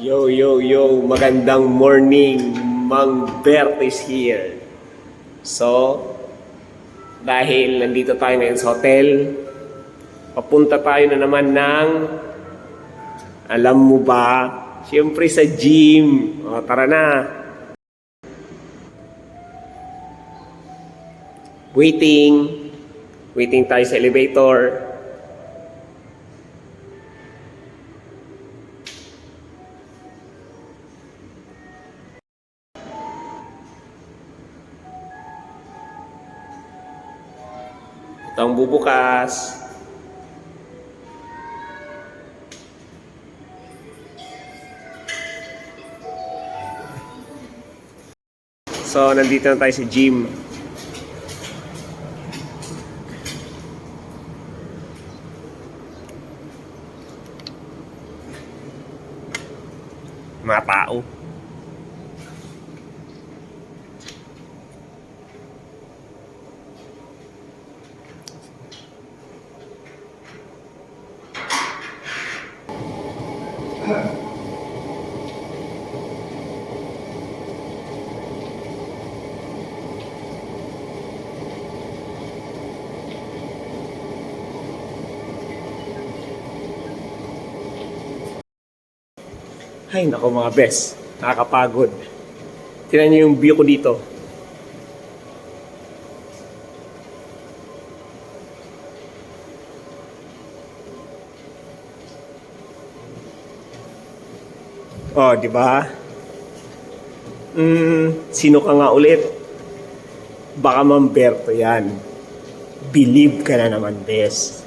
Yo, yo, yo! Magandang morning! Mang Bert is here. So, dahil nandito tayo ngayon sa hotel, papunta tayo na naman ng, alam mo ba, siyempre sa gym. O, tara na! Waiting tayo sa elevator. Ito ang bubukas. So, nandito na tayo sa gym. Mga tao. Ay, nako mga bes. Nakakapagod. Tingnan niyo yung view ko dito. Oh, di ba? Sino ka nga ulit? Baka Mamberto yan. Believe ka na naman, bes.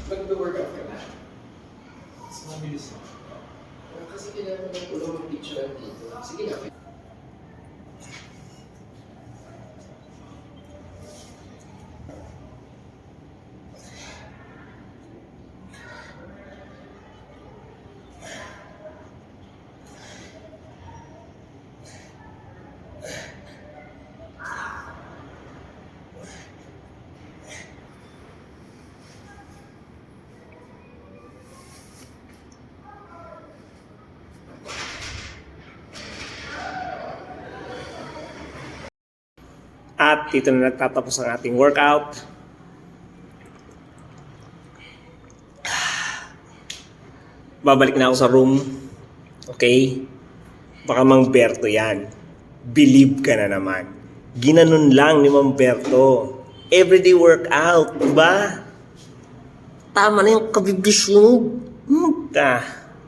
Nag-workout ka na? Mas mabilis na. Kasi kailangan ng tulong ng picture dito. Sige na. At dito na nagtatapos ang ating workout. Babalik na ako sa room. Okay? Baka Mamberto yan. Believe ka na naman. Ginanon lang ni Mamberto. Everyday workout, diba? Tama na yung kabibisyon.